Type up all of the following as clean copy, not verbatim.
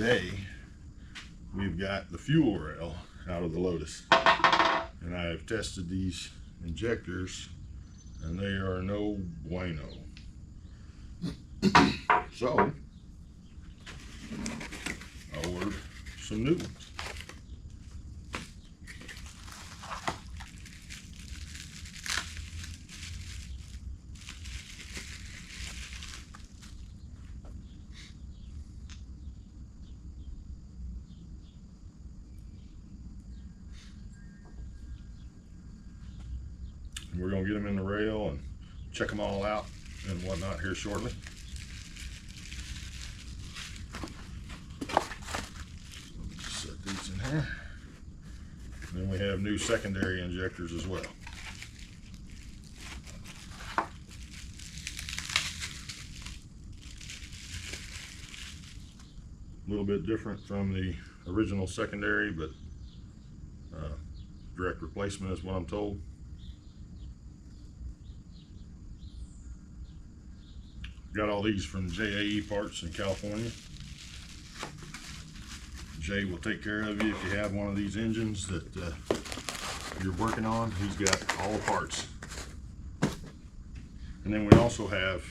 today we've got the fuel rail out of the Lotus, and I have tested these injectors and they are no bueno. So I ordered some new ones. We're going to get them in the rail and check them all out and whatnot here shortly. Set these in here. And then we have new secondary injectors as well. A little bit different from the original secondary, but direct replacement is what I'm told. Got all these from JAE Parts in California. Jay will take care of you if you have one of these engines that you're working on. He's got all the parts. And then we also have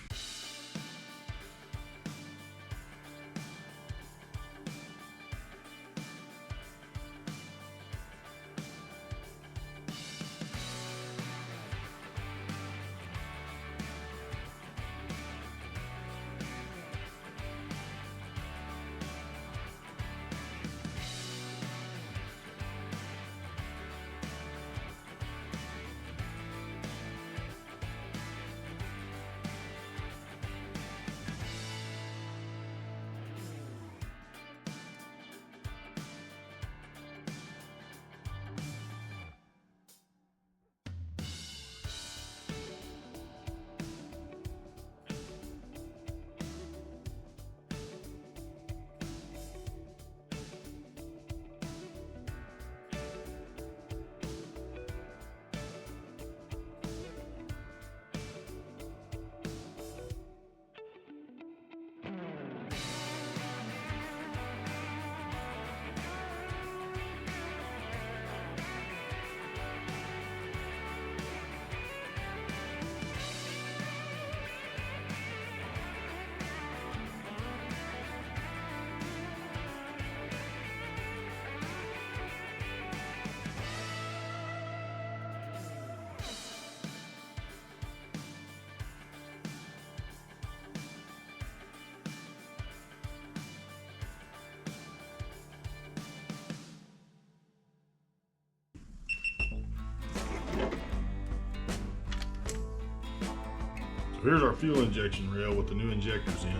here's our fuel injection rail with the new injectors in.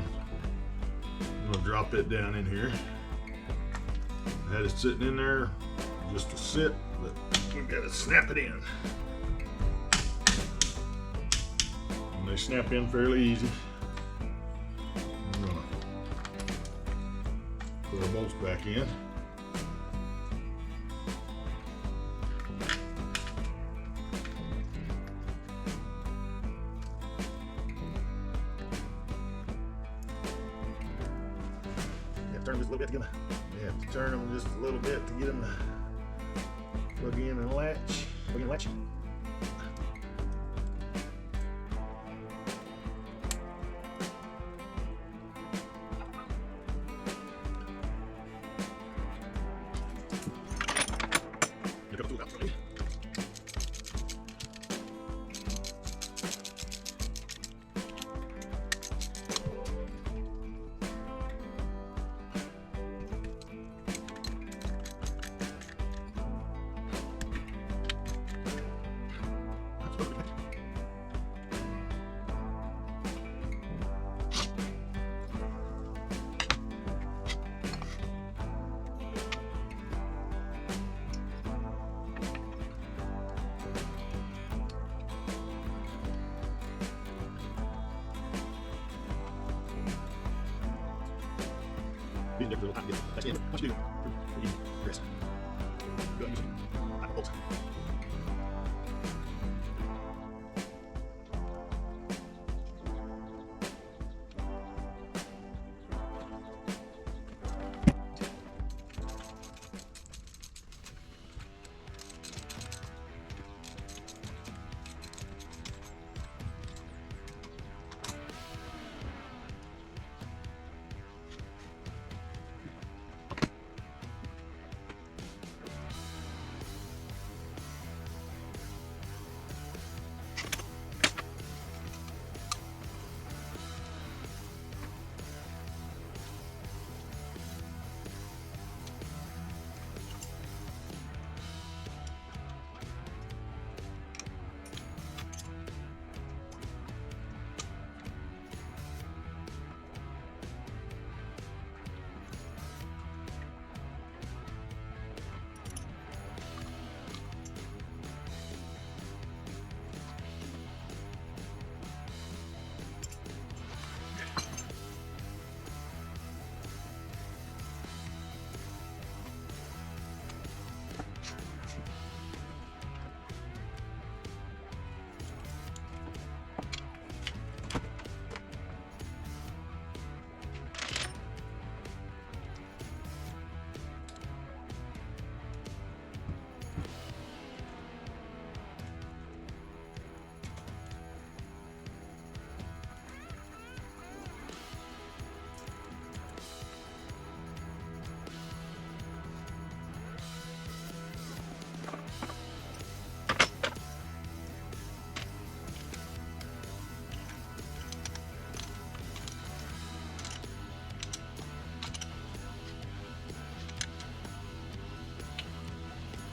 I'm gonna drop that down in here. I had it sitting in there just to sit, but we've got to snap it in. And they snap in fairly easy. I'm gonna put our bolts back in. Turn just a little bit to get them. You have to turn them just a little bit to get them to plug in and latch. Plug in and latch. Get a couple tools out for me. The injector will not get that's it. What you do? Chris. Go ahead and use it.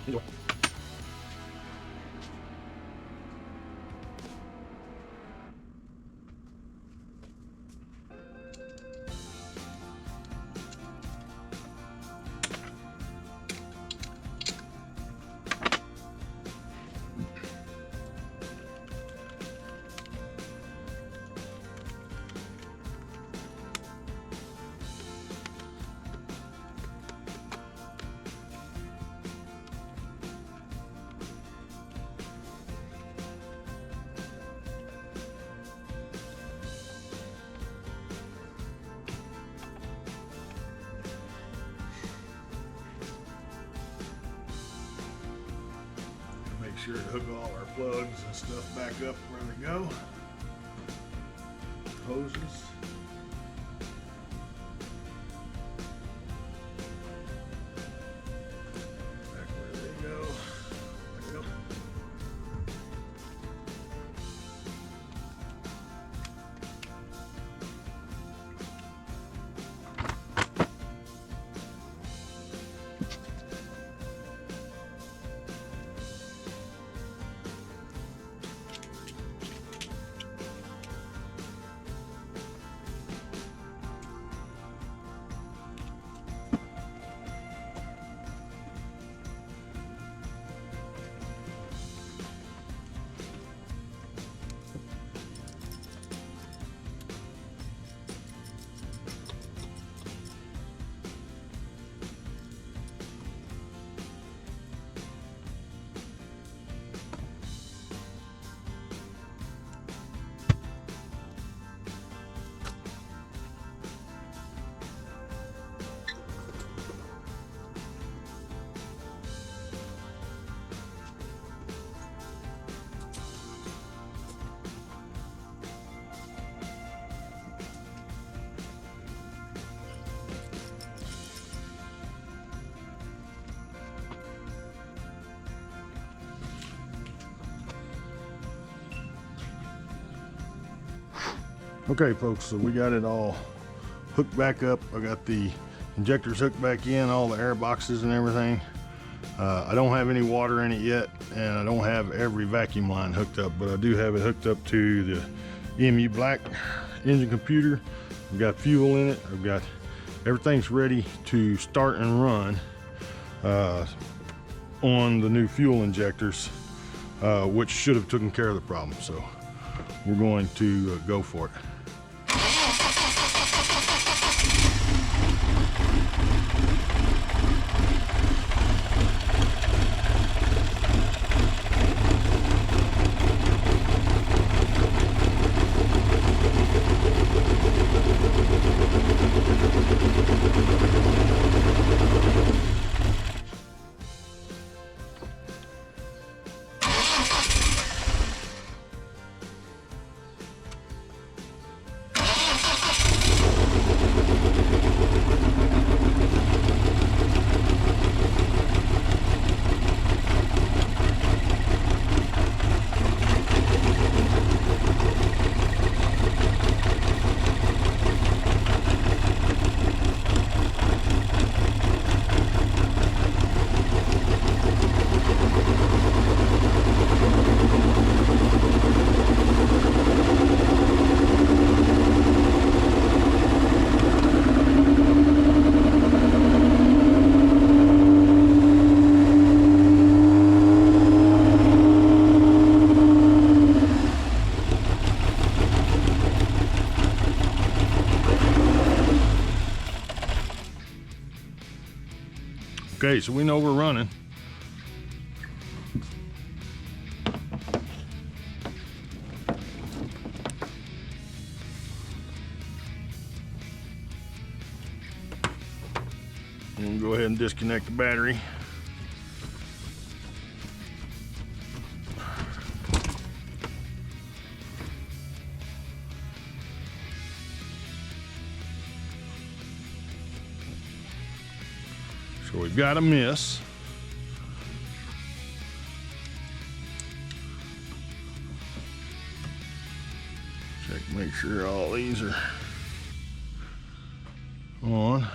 Enjoy. Make sure to hook all our plugs and stuff back up where they go. Hoses. Back where they go. There we go. Okay folks, so we got it all hooked back up. I got the injectors hooked back in, all the air boxes and everything. I don't have any water in it yet, and I don't have every vacuum line hooked up, but I do have it hooked up to the EMU Black engine computer. I've got fuel in it. I've got everything's ready to start and run on the new fuel injectors, which should have taken care of the problem. So we're going to go for it. Okay, so we know we're running. We'll go ahead and disconnect the battery. So we've got a miss. Check, make sure all these are on.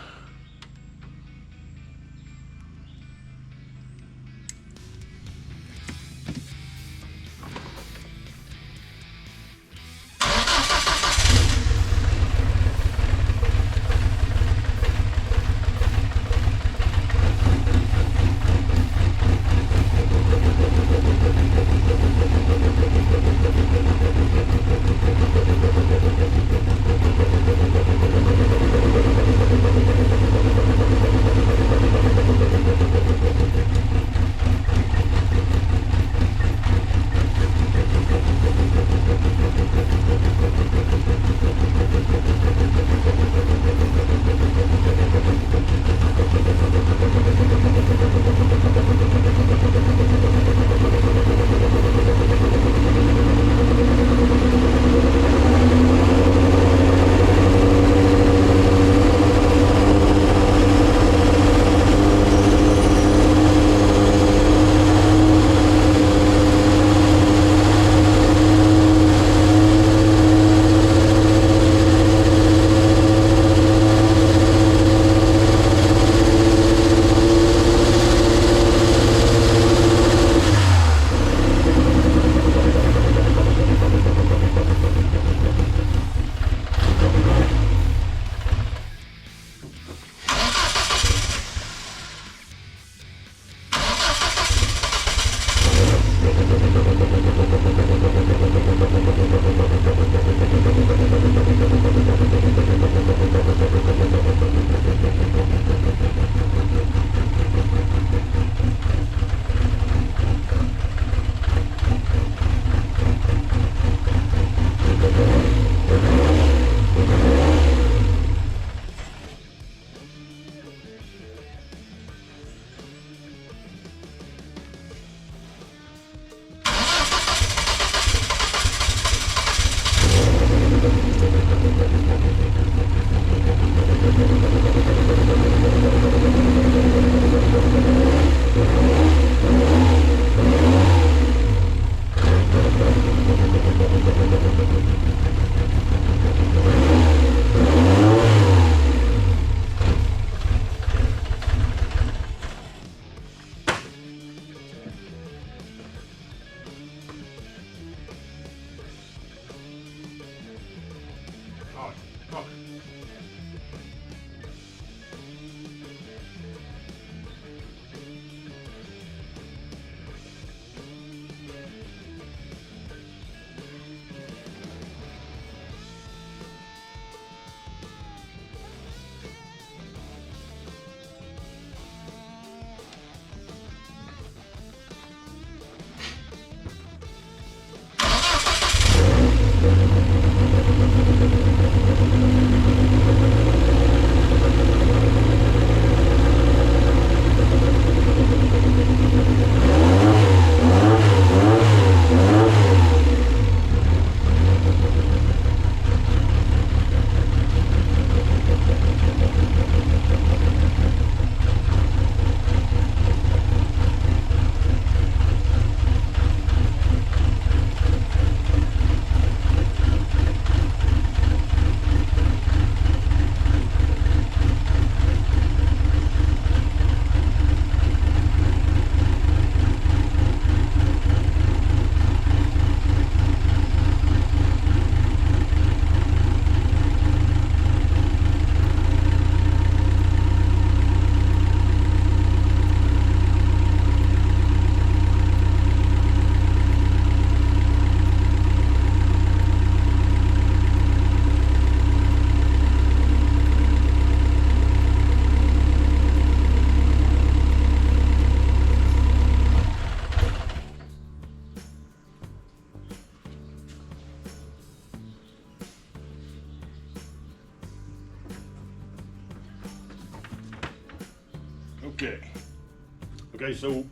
Okay, so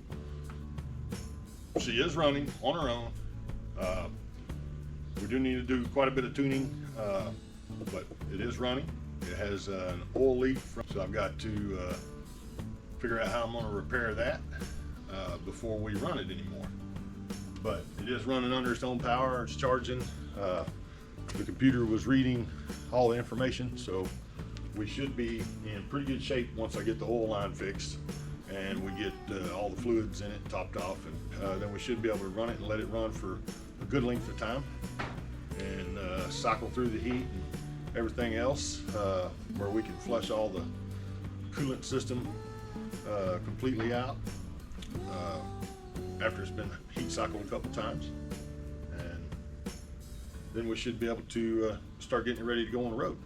she is running on her own. We do need to do quite a bit of tuning, but it is running. It has an oil leak, so I've got to figure out how I'm going to repair that before we run it anymore. But it is running under its own power. It's charging. The computer was reading all the information, so we should be in pretty good shape once I get the oil line fixed and we get all the fluids in it topped off, and then we should be able to run it and let it run for a good length of time and cycle through the heat and everything else, where we can flush all the coolant system completely out after it's been heat cycled a couple times, and then we should be able to start getting ready to go on the road.